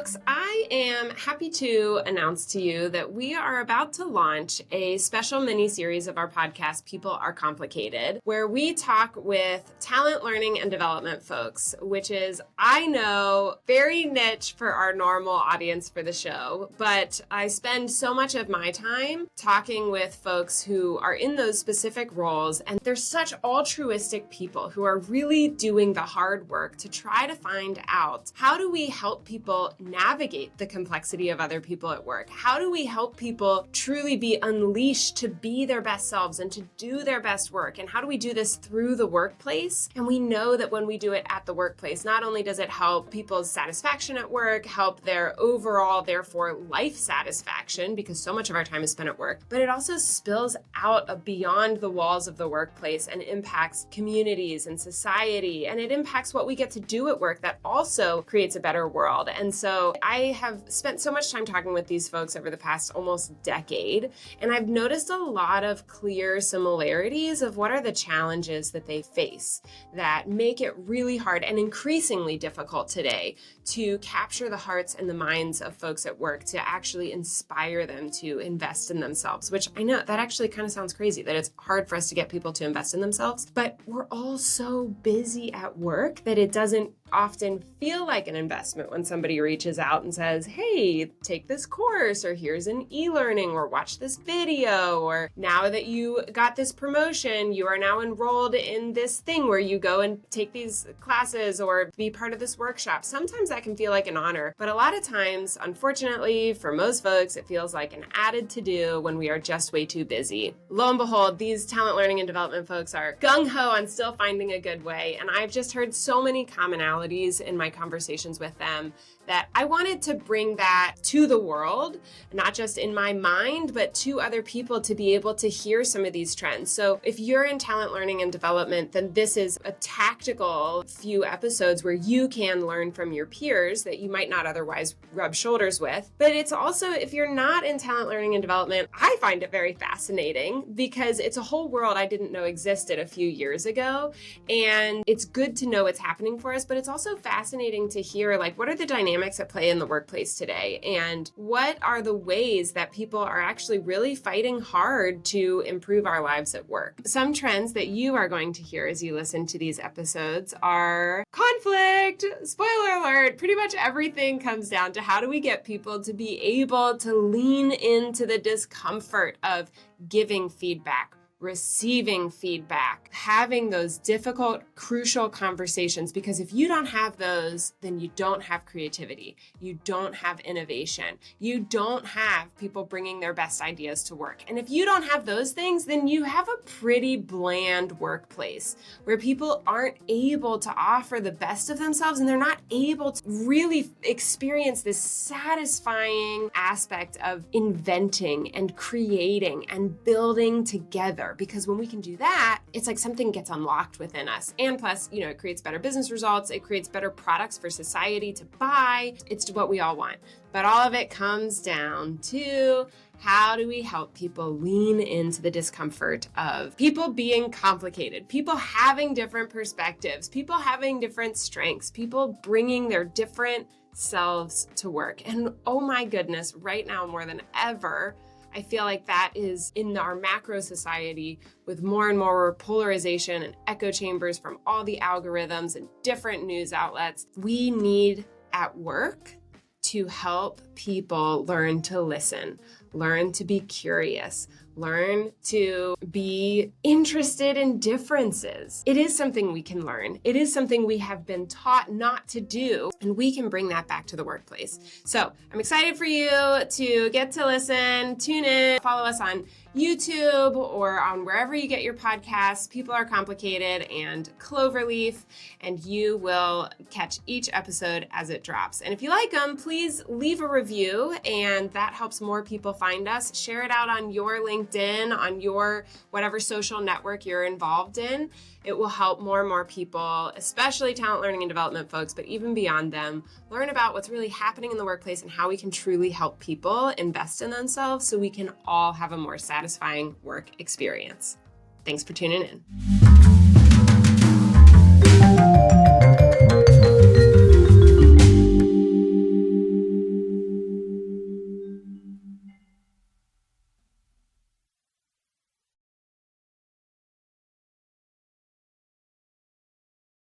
folks, I am happy to announce to you that we are about to launch a special mini-series of our podcast, People Are Complicated, where we talk with talent, learning, and development folks, which is, I know, very niche for our normal audience for the show, but I spend so much of my time talking with folks who are in those specific roles, and they're such altruistic people who are really doing the hard work to try to find out, how do we help people navigate the complexity of other people at work? How do we help people truly be unleashed to be their best selves and to do their best work? And how do we do this through the workplace? And we know that when we do it at the workplace, not only does it help people's satisfaction at work, help their overall, therefore, life satisfaction, because so much of our time is spent at work, but it also spills out beyond the walls of the workplace and impacts communities and society, and it impacts what we get to do at work that also creates a better world. And so I have spent so much time talking with these folks over the past almost decade, and I've noticed a lot of clear similarities of what are the challenges that they face that make it really hard and increasingly difficult today to capture the hearts and the minds of folks at work, to actually inspire them to invest in themselves, which I know that actually kind of sounds crazy, that it's hard for us to get people to invest in themselves, but we're all so busy at work that it doesn't often feel like an investment when somebody reaches out and says, hey, take this course, or here's an e-learning, or watch this video, or now that you got this promotion, you are now enrolled in this thing where you go and take these classes or be part of this workshop. Sometimes that can feel like an honor, but a lot of times, unfortunately, for most folks, it feels like an added to-do when we are just way too busy. Lo and behold, these talent, learning, and development folks are gung-ho on still finding a good way, and I've just heard so many commonalities in my conversations with them that I wanted to bring that to the world, not just in my mind, but to other people to be able to hear some of these trends. So if you're in talent, learning, and development, then this is a tactical few episodes where you can learn from your peers that you might not otherwise rub shoulders with. But it's also, if you're not in talent, learning, and development, I find it very fascinating because it's a whole world I didn't know existed a few years ago. And it's good to know what's happening for us, but it's also fascinating to hear, like, what are the dynamics at play in the workplace today? And what are the ways that people are actually really fighting hard to improve our lives at work? Some trends that you are going to hear as you listen to these episodes are conflict. Spoiler alert, pretty much everything comes down to how do we get people to be able to lean into the discomfort of giving feedback, receiving feedback, having those difficult, crucial conversations, because if you don't have those, then you don't have creativity, you don't have innovation, you don't have people bringing their best ideas to work. And if you don't have those things, then you have a pretty bland workplace where people aren't able to offer the best of themselves, and they're not able to really experience this satisfying aspect of inventing and creating and building together. Because when we can do that, it's like something gets unlocked within us. And plus, it creates better business results. It creates better products for society to buy. It's what we all want. But all of it comes down to, how do we help people lean into the discomfort of people being complicated, people having different perspectives, people having different strengths, people bringing their different selves to work. And oh my goodness, right now more than ever, I feel like that is in our macro society with more and more polarization and echo chambers from all the algorithms and different news outlets. We need at work to help people learn to listen, learn to be curious, learn to be interested in differences. It is something we can learn. It is something we have been taught not to do, and we can bring that back to the workplace. So I'm excited for you to get to listen, tune in, follow us on YouTube or on wherever you get your podcasts. People Are Complicated and Cloverleaf, and you will catch each episode as it drops. And if you like them, please leave a review, and that helps more people find us. Share it out on your LinkedIn, on your whatever social network you're involved in. It will help more and more people, especially talent, learning, and development folks, but even beyond them, learn about what's really happening in the workplace and how we can truly help people invest in themselves so we can all have a more satisfying work experience. Thanks for tuning in.